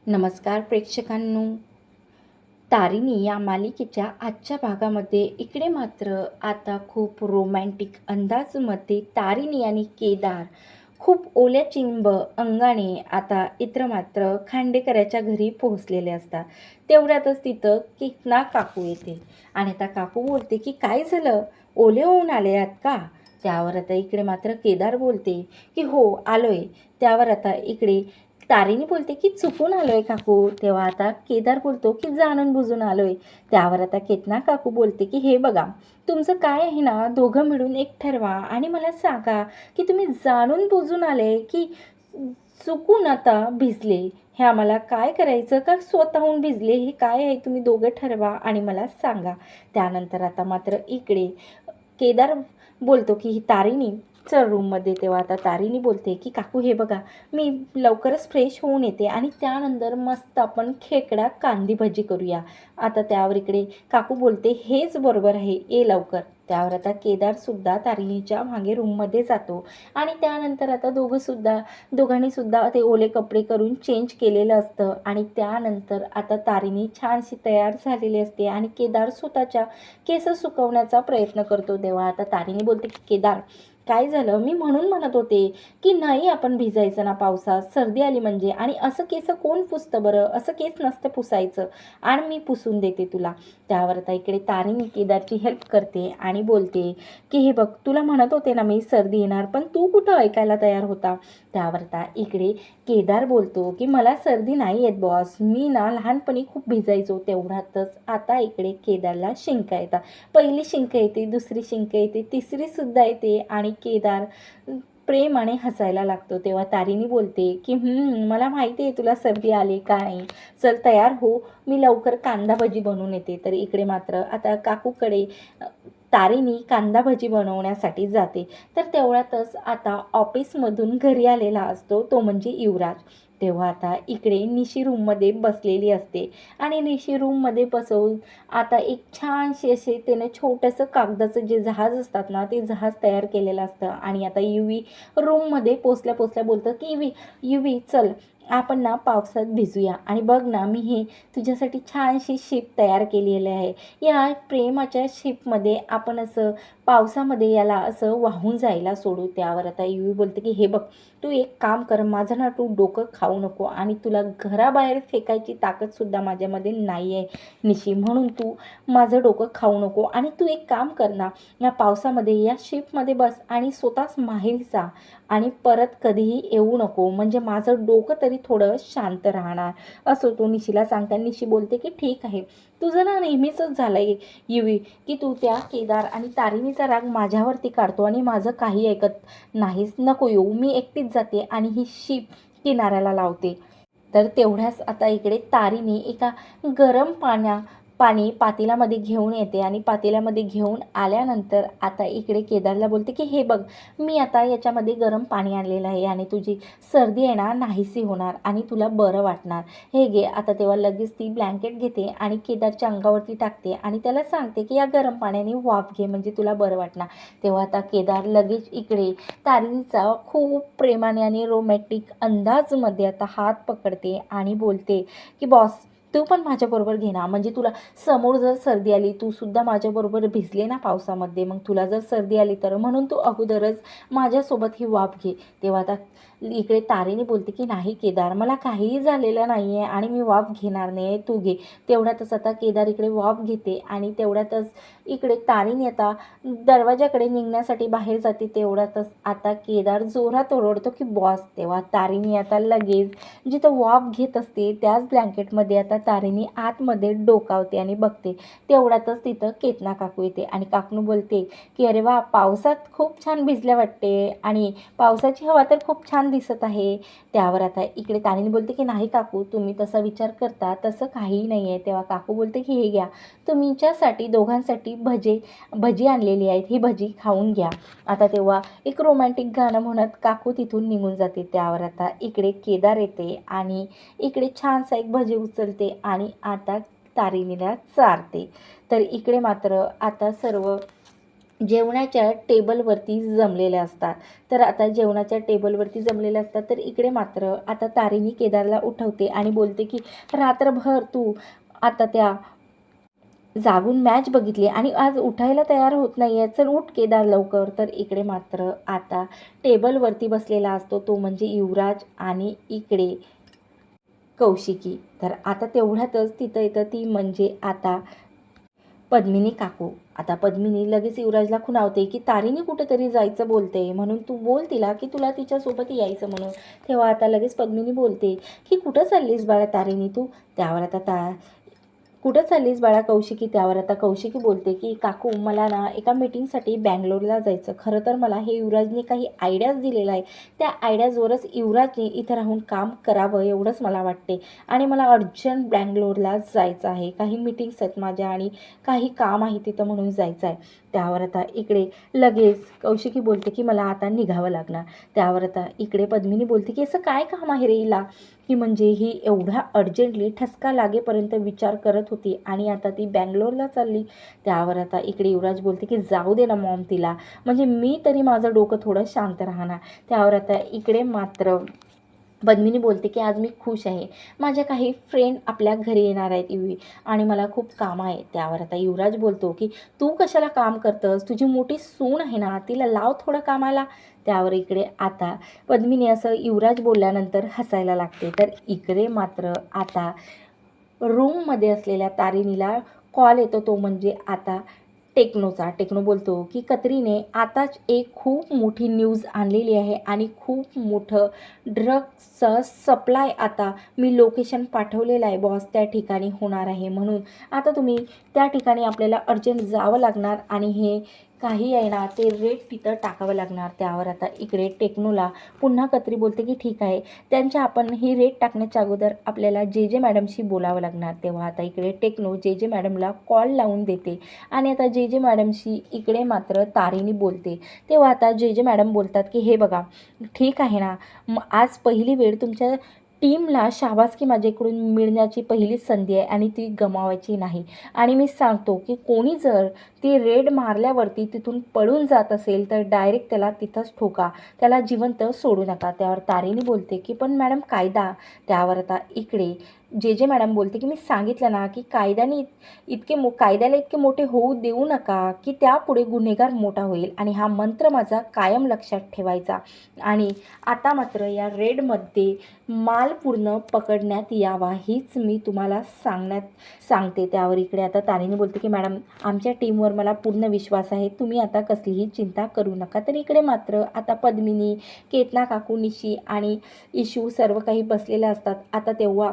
नमस्कार प्रेक्षकांनो. तारिणी या मालिकेच्या आजच्या भागामध्ये इकडे मात्र आता खूप रोमॅन्टिक अंदाजमध्ये तारिणी आणि केदार खूप ओल्या चिंब अंगाने आता इतर मात्र खांडेकराच्या घरी पोहोचलेले असतात. तेवढ्यातच तिथं कितना काकू येते आणि आता काकू बोलते की काय झालं, ओले होऊन आले आहात का? त्यावर आता इकडे मात्र केदार बोलते की हो आलोय. त्यावर आता इकडे तारिणी बोलते की चुकून आलोय काकू. तेव्हा आता केदार बोलतो की जाणून बुजून आलोय. त्यावर आता केतना काकू बोलते की हे बघा, तुमचं काय आहे ना, दोघं मिळून एक ठरवा आणि मला सांगा की तुम्ही जाणून बुजून आले की चुकून आता भिजले. हे आम्हाला काय करायचं का स्वतःहून भिजले, हे काय आहे तुम्ही दोघं ठरवा आणि मला सांगा. त्यानंतर आता मात्र इकडे केदार बोलतो की ही तारिणी चल रूममध्ये. तेव्हा आता तारिणी बोलते की काकू हे बघा, मी लवकरच फ्रेश होऊन येते आणि त्यानंतर मस्त आपण खेकडा कांदी भजी करूया. आता त्यावर इकडे काकू बोलते हेच बरोबर आहे, ये लवकर. त्यावर आता केदारसुद्धा तारिणीच्या मागे रूममध्ये जातो आणि त्यानंतर आता दोघांनीसुद्धा ते ओले कपडे करून चेंज केलेलं असतं आणि त्यानंतर आता तारिणी छानशी तयार झालेली असते आणि केदार स्वतःच्या केस सुकवण्याचा प्रयत्न करतो. तेव्हा आता तारिणी बोलते की केदार काय झालं, मी म्हणून म्हणत होते की नाही आपण भिजायचं ना पावसात, सर्दी आली म्हणजे. आणि असं केस कोण पुसतं बरं, असं केस नसतं पुसायचं आणि मी पुसून देते तुला. त्यावर आता इकडे तारिणी केदारची हेल्प करते आणि बोलते की हे बघ, तुला म्हणत होते ना मी सर्दी येणार, पण तू कुठं ऐकायला तयार होता. त्यावर आता इकडे केदार बोलतो की मला सर्दी नाही येत बॉस, मी ना लहानपणी खूप भिजायचो. तेवढ्यातच आता इकडे केदारला शिंका येतात. पहिली शिंक येते, दुसरी शिंक येते, तिसरीसुद्धा येते आणि केदार प्रेमाने हसायला लागतो. तेव्हा तारिणी बोलते की मला माहिती आहे तुला सर्दी आली का नाही, चल तयार हो, मी लवकर कांदा भजी बनवून येते. तर इकडे मात्र आता काकूकडे तारिणी कांदा भजी बनवण्यासाठी जाते. तर तेवढ्यातच आता ऑफिसमधून घरी आलेला असतो तो म्हणजे युवराज. तेव्हा आता इकडे निशी रूममध्ये बसलेली असते आणि निशी रूममध्ये बसवून आता एक छानशी असे त्याने छोटंसं कागदाचं जे जहाज असतात ना, ते जहाज तयार केलेलं असतं. आणि आता युवी रूममध्ये पोचल्या पोचल्या बोलतं की युवी युवी चल आपण ना पावसात भिजूया आणि बघ ना, मी हे तुझ्यासाठी छानशी शिप तयार केलेली आहे. या प्रेमाच्या शिपमध्ये आपण असं पावसामध्ये याला असं वाहून जायला सोडू. त्यावर आता युवी बोलते की हे बघ, तू एक काम कर, माझं ना तू डोकं खाऊ नको आणि तुला घराबाहेर फेकायची ताकदसुद्धा माझ्यामध्ये नाही आहे निशी, म्हणून तू माझं डोकं खाऊ नको. आणि तू एक काम कर ना, या पावसामध्ये या शिपमध्ये बस आणि स्वतःच माहेरी जा आणि परत कधीही येऊ नको, म्हणजे माझं डोकं तरी थोडं शांत राहणार. असं तो निशीला सांगता निशी बोलते की ठीक आहे, तुझं ना नेहमीचंच झालं आहे युवी की तू त्या केदार आणि तारिणीचा राग माझ्यावरती काढतो आणि माझं काही ऐकत नाहीस. नको येऊ, मी एकटीच जाते आणि ही शिप किनाऱ्याला लावते. तर तेवढ्याच आता इकडे तारिणी एका गरम पाणी पातेल्यामध्ये घेऊन येते आणि पातेल्यामध्ये घेऊन आल्यानंतर आता इकडे केदारला बोलते की हे बघ, मी आता याच्यामध्ये गरम पाणी आणलेलं आहे आणि तुझी सर्दी आहे ना नाहीशी होणार आणि तुला बरं वाटणार. हे घे. आता तेव्हा लगेच ती ब्लँकेट घेते आणि केदारच्या अंगावरती टाकते आणि त्याला सांगते की या गरम पाण्याने वाफ घे, म्हणजे तुला बरं वाटणार. तेव्हा आता केदार लगेच इकडे तारिणीचा खूप प्रेमाने आणि रोमॅन्टिक अंदाजमध्ये आता हात पकडते आणि बोलते की बॉस, तू पण माझ्याबरोबर घे ना, म्हणजे तुला समोर जर सर्दी आली, तू सुद्धा माझ्याबरोबर भिजले ना पावसामध्ये, मग तुला जर सर्दी आली तर म्हणून तू अगोदरच माझ्यासोबत ही वाफ घे. तेव्हा आता इकडे तारिणी बोलते की नाही केदार, मला काहीही झालेलं नाही आहे आणि मी वाफ घेणार नाही, तू घे. तेवढ्यातच आता केदार इकडे वाफ घेते आणि तेवढ्यातच इकडे तारिणी आता दरवाजाकडे निघण्यासाठी बाहेर जाते. तेवढ्यातच आता केदार जोरात ओरडतो की बॉस. तेव्हा तारिणी आता लगेच जिथं वाफ घेत असते त्याच ब्लँकेटमध्ये आता तारिणी आतमध्ये डोकावते आणि बघते. तेवढ्यातच तिथं केतना काकू येते आणि काकू बोलते की अरे वा, पावसात खूप छान भिजल्या वाटते आणि पावसाची हवा तर खूप छान दिसत आहे. त्यावर आता इकडे तारिणी बोलते की नाही काकू, तुम्ही तसा विचार करता तसं काहीही नाही आहे. तेव्हा काकू बोलते की हे घ्या, तुमच्यासाठी दोघांसाठी भजी आणलेली आहेत, ही भजी खाऊन घ्या. आता तेव्हा एक रोमॅन्टिक गाणं म्हणत काकू तिथून निघून जाते. त्यावर आता इकडे केदार येते आणि इकडे छानसा एक भजी उचलते आणि आता तारिणीला चारते. तर इकडे मात्र आता सर्व जेवणाच्या टेबलवरती जमलेले असतात. तर आता जेवणाच्या टेबलवरती जमलेले असतात, तर इकडे मात्र आता तारीनी केदारला उठवते आणि बोलते की रात्रभर तू आता त्या जागून मॅच बघितली आणि आज उठायला तयार होत नाही आहे, चल उठ केदार लवकर. तर इकडे मात्र आता टेबलवरती बसलेला असतो तो म्हणजे युवराज आणि इकडे कौशिकी. तर आता तेवढ्यातच तिथं येतं ती म्हणजे आता पद्मिनी काकू. आता पद्मिनी लगेच युवराजला खुणावते की तारीने कुठेतरी जायचं बोलते, म्हणून तू बोल तिला की तुला तिच्यासोबत यायचं म्हणून. तेव्हा आता लगेच पद्मिनी बोलते की कुठं चाललीस बाळा तारीनी तू. त्यावर आता कुठं चाललीस बाळा कौशिकी. त्यावर आता कौशिकी बोलते की काकू मला ना एका मीटिंगसाठी बँगलोरला जायचं. खरं तर मला हे युवराजने काही आयडियाज दिलेला आहे, त्या आयडियाजवरच युवराजने इथं राहून काम करावं एवढंच मला वाटते आणि मला अर्जंट बँगलोरला जायचं आहे. काही मीटिंग्स आहेत माझ्या आणि काही काम आहे तिथं म्हणून जायचं आहे. त्यावर आता इकडे लगेच कौशिकी बोलते की मला आता निघावं लागणार. त्यावर आता इकडे पद्मिनी बोलते की असं काय काम आहे रे हिला, की म्हणजे ही एवढ्या अर्जंटली ठसका लागेपर्यंत विचार करत होती आणि आता ती बँगलोरला चालली. त्यावर आता इकडे युवराज बोलते की जाऊ दे ना मॉम तिला, म्हणजे मी तरी माझं डोकं थोडं शांत राहणार. त्यावर आता इकडे मात्र पद्मिनी बोलते की आज मी खुश आहे, माझ्या काही फ्रेंड आपल्या घरी येणार आहेत आणि मला खूप काम आहे. त्यावर आता युवराज बोलतो की तू कशाला काम करतंस, तुझी मोठी सून आहे ना, तिला लाव थोडं कामाला. त्यावर इकडे आता पद्मिनी असं युवराज बोलल्यानंतर हसायला लागते. तर इकडे मात्र आता रूममध्ये असलेल्या तारिणीला कॉल येतो, तो म्हणजे आता टेक्नोचा. टेक्नो बोलतो की कत्रीने आताच एक खूप मोठी न्यूज आणलेली आहे आणि खूप मोठं ड्रग्सचं सप्लाय आता मी लोकेशन पाठवलेलं आहे बॉस, त्या ठिकाणी होणार आहे. म्हणून आता तुम्ही त्या ठिकाणी आपल्याला अर्जंट जावं लागणार आणि हे काही आहे ना ते रेट तिथं टाकावं लागणार. त्यावर आता इकडे टेक्नोला पुन्हा कत्री बोलते की ठीक आहे, त्यांच्या आपण ही रेट टाकण्याच्या अगोदर आपल्याला जे जे मॅडमशी बोलावं लागणार. तेव्हा आता इकडे टेक्नो जे जे मॅडमला कॉल लावून देते आणि आता जे जे मॅडमशी इकडे मात्र तारिणी बोलते. तेव्हा आता जे जे मॅडम बोलतात की हे बघा ठीक आहे ना, आज पहिली वेळ तुमच्या टीमला शाबासकी माझ्याकडून मिळण्याची पहिली संधी आहे आणि ती गमावायची नाही. आणि मी सांगतो की कोणी जर ती रेड मारल्यावरती तिथून पळून जात असेल तर डायरेक्ट त्याला तिथंच ठोका, त्याला जिवंत सोडू नका. त्यावर तारिणी बोलते की पण मॅडम कायदा. त्यावर आता इकडे जे जे मॅडम बोलते की मी सांगितलं ना की कायद्याला इतके मोठे होऊ देऊ नका की त्यापुढे गुन्हेगार मोठा होईल आणि हा मंत्र माझा कायम लक्षात ठेवायचा. आणि आता मात्र या रेडमध्ये माल पूर्ण पकडण्यात यावा हीच मी तुम्हाला सांगते. त्यावर इकडे आता तारिणी बोलते की मॅडम आमच्या टीमवर मला पूर्ण विश्वास आहे, तुम्ही आता कसलीही चिंता करू नका. तर इकडे मात्र आता पद्मिनी, केतना काकू, निशी आणि इशू सर्व काही बसलेले असतात. आता तेव्हा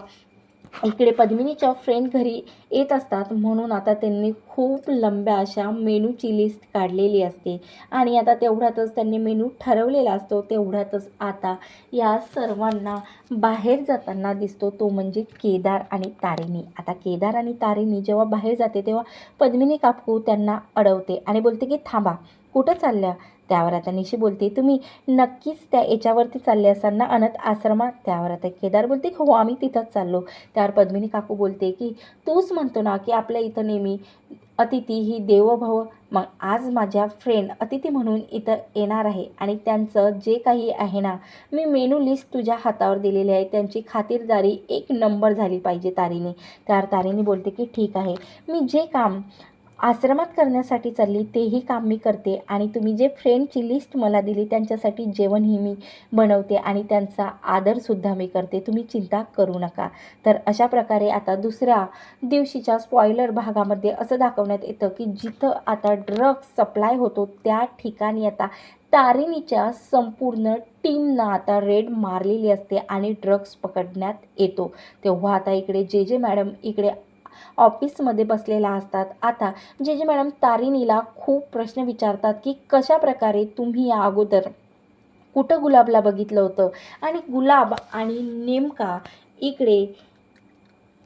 इकडे पद्मिनीच्या फ्रेंड घरी येत असतात, म्हणून आता त्यांनी खूप लंब्या अशा मेनूची लिस्ट काढलेली असते आणि आता तेवढ्यातच त्यांनी मेनू ठरवलेला असतो. तेवढ्यातच आता या सर्वांना बाहेर जाताना दिसतो, तो म्हणजे केदार आणि तारिणी. आता केदार आणि तारिणी जेव्हा बाहेर जाते तेव्हा पद्मिनी काकू त्यांना अडवते आणि बोलते की थांबा, कुठं चालल्या. त्यावर आता निशी बोलते तुम्ही नक्कीच त्या याच्यावरती चालले असाल ना, अनाथ आश्रमात. त्यावर आता केदार बोलते की हो आम्ही तिथंच चाललो. त्यावर पद्मिनी काकू बोलते की तूच म्हणतो ना की आपल्या इथं नेहमी अतिथी ही देवो भव, मग आज माझ्या फ्रेंड अतिथी म्हणून इथं येणार आहे आणि त्यांचं जे काही आहे ना, मी मेनू लिस्ट तुझ्या हातावर दिलेली आहे, त्यांची खातिरदारी एक नंबर झाली पाहिजे तारीने. त्यावर तारीने बोलते की ठीक आहे, मी जे काम आश्रमात करण्यासाठी चालली तेही काम मी करते आणि तुम्ही जे फ्रेंडची लिस्ट मला दिली त्यांच्यासाठी जेवणही मी बनवते आणि त्यांचा आदरसुद्धा मी करते, तुम्ही चिंता करू नका. तर अशा प्रकारे आता दुसऱ्या दिवशीच्या स्पॉइलर भागामध्ये असं दाखवण्यात येतं की जिथं आता ड्रग्स सप्लाय होतो त्या ठिकाणी आता तारिणीच्या संपूर्ण टीमनं आता रेड मारलेली असते आणि ड्रग्स पकडण्यात येतो. तेव्हा आता इकडे जे जे मॅडम इकडे ऑफिसमध्ये बसलेला असतात. आता जे जे मॅडम तारिणीला खूप प्रश्न विचारतात की कशा प्रकारे तुम्ही या अगोदर कुठं गुलाबला बघितलं होतं आणि गुलाब आणि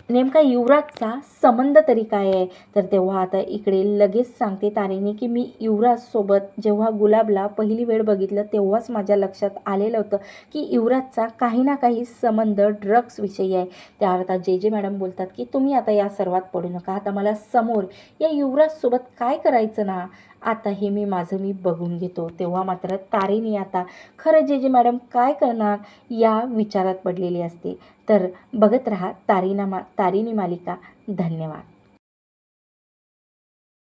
नेमका युवराजचा संबंध तरी काय आहे. तर तेव्हा आता इकडे लगेच सांगते तारिणी की मी युवराजसोबत जेव्हा गुलाबला पहिली वेळ बघितलं तेव्हाच माझ्या लक्षात आलेलं होतं की युवराजचा काही ना काही संबंध ड्रग्सविषयी आहे. त्यावर आता जे जे मॅडम बोलतात की तुम्ही आता या सर्वात पडू नका, आता मला समोर या युवराजसोबत काय करायचं ना, आता हे मी बघून घेतो. तेव्हा मात्र तारिणी आता खरं जे मॅडम काय करणार या विचारात पडलेली असते. तर बघत राहा तारिणी मालिका. धन्यवाद.